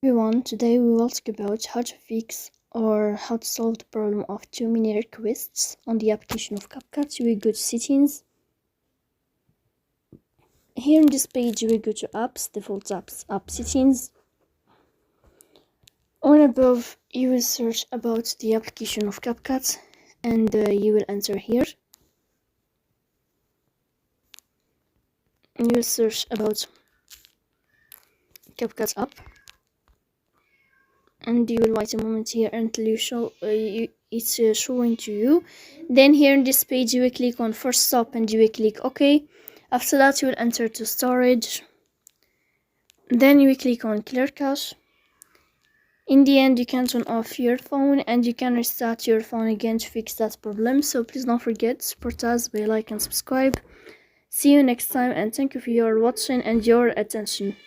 Everyone, today we will talk about how to fix or how to solve the problem of too many requests on the application of CapCut. You will go to settings. Here in this page you will go to apps, default apps, app settings. On above you will search about the application of CapCut and you will enter here. You will search about CapCut app. And you will wait a moment here until you show it's showing to you. Then here in this page you will click on first stop and you will click OK. After that you will enter to storage. Then you will click on clear cache. In the end you can turn off your phone and you can restart your phone again to fix that problem. So please don't forget to support us by like and subscribe. See you next time and thank you for your watching and your attention.